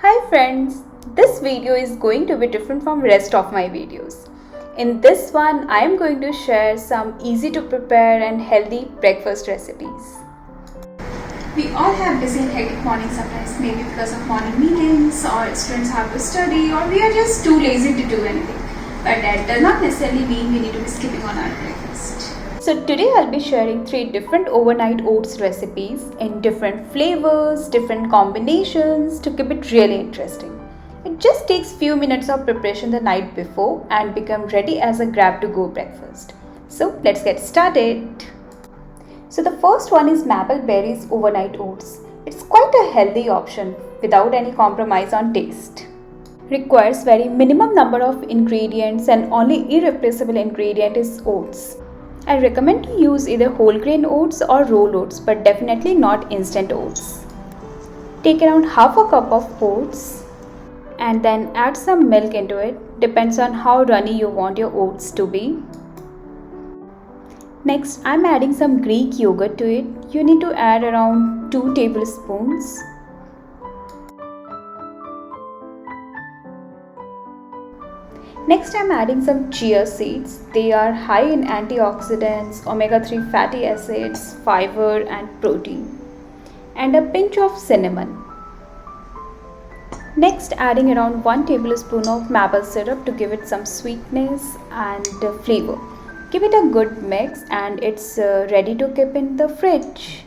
Hi friends, this video is going to be different from rest of my videos. In this one, I am going to share some easy to prepare and healthy breakfast recipes. We all have busy and hectic mornings sometimes, maybe because of morning meetings or students have to study or we are just too lazy to do anything. But that does not necessarily mean we need to be skipping on our breakfast. So today I'll be sharing 3 different overnight oats recipes in different flavors, different combinations to keep it really interesting. It just takes few minutes of preparation the night before and become ready as a grab to go breakfast. So let's get started. So the first one is Maple Berries Overnight Oats. It's quite a healthy option without any compromise on taste. Requires very minimum number of ingredients and only irreplaceable ingredient is oats. I recommend to use either whole grain oats or rolled oats, but definitely not instant oats. Take around half a cup of oats and then add some milk into it. Depends on how runny you want your oats to be. Next, I'm adding some Greek yogurt to it. You need to add around 2 tablespoons. Next, I'm adding some chia seeds. They are high in antioxidants, omega-3 fatty acids, fiber and protein. And a pinch of cinnamon. Next, adding around 1 tablespoon of maple syrup to give it some sweetness and flavor. Give it a good mix and it's ready to keep in the fridge.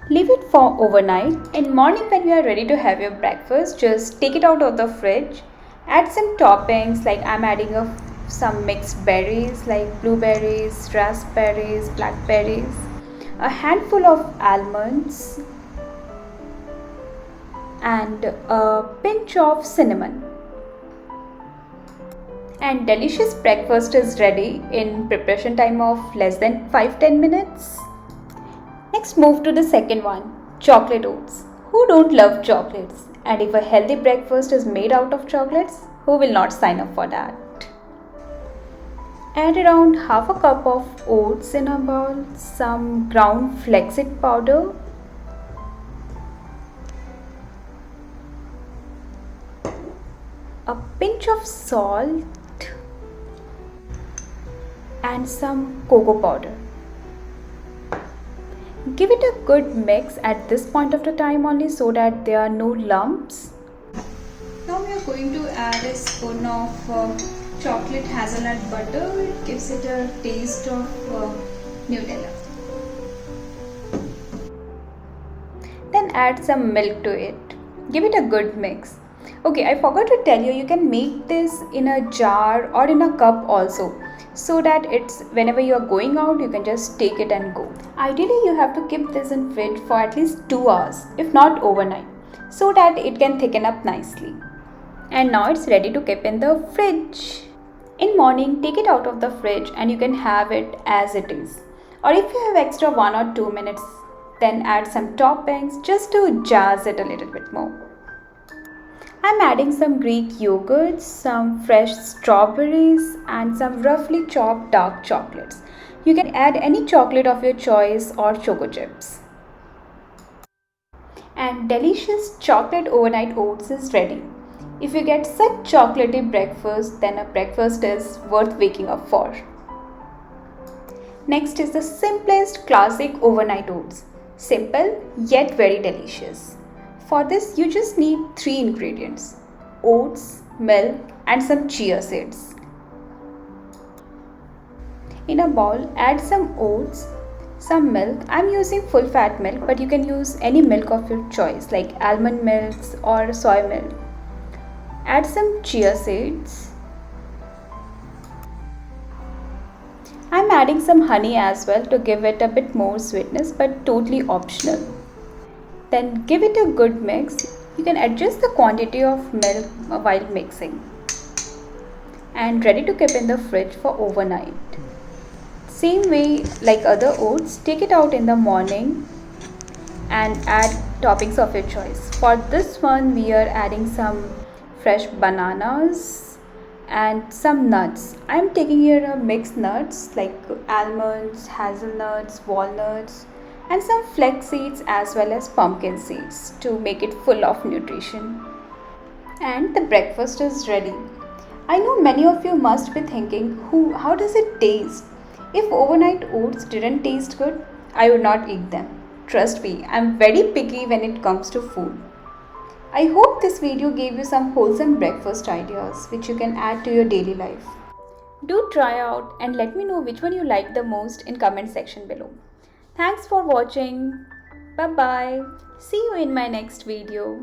Leave it for overnight. In morning when you are ready to have your breakfast, just take it out of the fridge. Add some toppings, like I'm adding some mixed berries like blueberries, raspberries, blackberries, a handful of almonds and a pinch of cinnamon. And delicious breakfast is ready in preparation time of less than 5-10 minutes. Next, move to the second one, chocolate oats. Who don't love chocolates? And if a healthy breakfast is made out of chocolates, who will not sign up for that? Add around half a cup of oats in a bowl, some ground flaxseed powder, a pinch of salt and some cocoa powder. Give it a good mix at this point of the time only so that there are no lumps. Now we are going to add a spoon of chocolate hazelnut butter. It gives it a taste of Nutella. Then add some milk to it. Give it a good mix. Okay, I forgot to tell you, you can make this in a jar or in a cup also, so that it's whenever you are going out you can just take it and go. Ideally you have to keep this in fridge for at least 2 hours, if not overnight, so that it can thicken up nicely. And now it's ready to keep in the fridge. In morning, take it out of the fridge and you can have it as it is. Or if you have extra 1 or 2 minutes, then add some toppings just to jazz it a little bit more. I'm adding some Greek yogurt, some fresh strawberries and some roughly chopped dark chocolates. You can add any chocolate of your choice or choco chips. And delicious chocolate overnight oats is ready. If you get such chocolatey breakfast, then a breakfast is worth waking up for. Next is the simplest classic overnight oats. Simple yet very delicious. For this, you just need 3 ingredients: oats, milk and some chia seeds. In a bowl, add some oats, some milk. I'm using full fat milk, but you can use any milk of your choice like almond milks or soy milk. Add some chia seeds. I'm adding some honey as well to give it a bit more sweetness, but totally optional. Then give it a good mix. You can adjust the quantity of milk while mixing. And ready to keep in the fridge for overnight. Same way like other oats, take it out in the morning and add toppings of your choice. For this one, we are adding some fresh bananas and some nuts. I am taking here a mixed nuts like almonds, hazelnuts, walnuts and some flax seeds as well as pumpkin seeds to make it full of nutrition. And the breakfast is ready. I know many of you must be thinking, how does it taste? If overnight oats didn't taste good, I would not eat them. Trust me, I'm very picky when it comes to food. I hope this video gave you some wholesome breakfast ideas which you can add to your daily life. Do try out and let me know which one you like the most in comment section below. Thanks for watching. Bye bye. See you in my next video.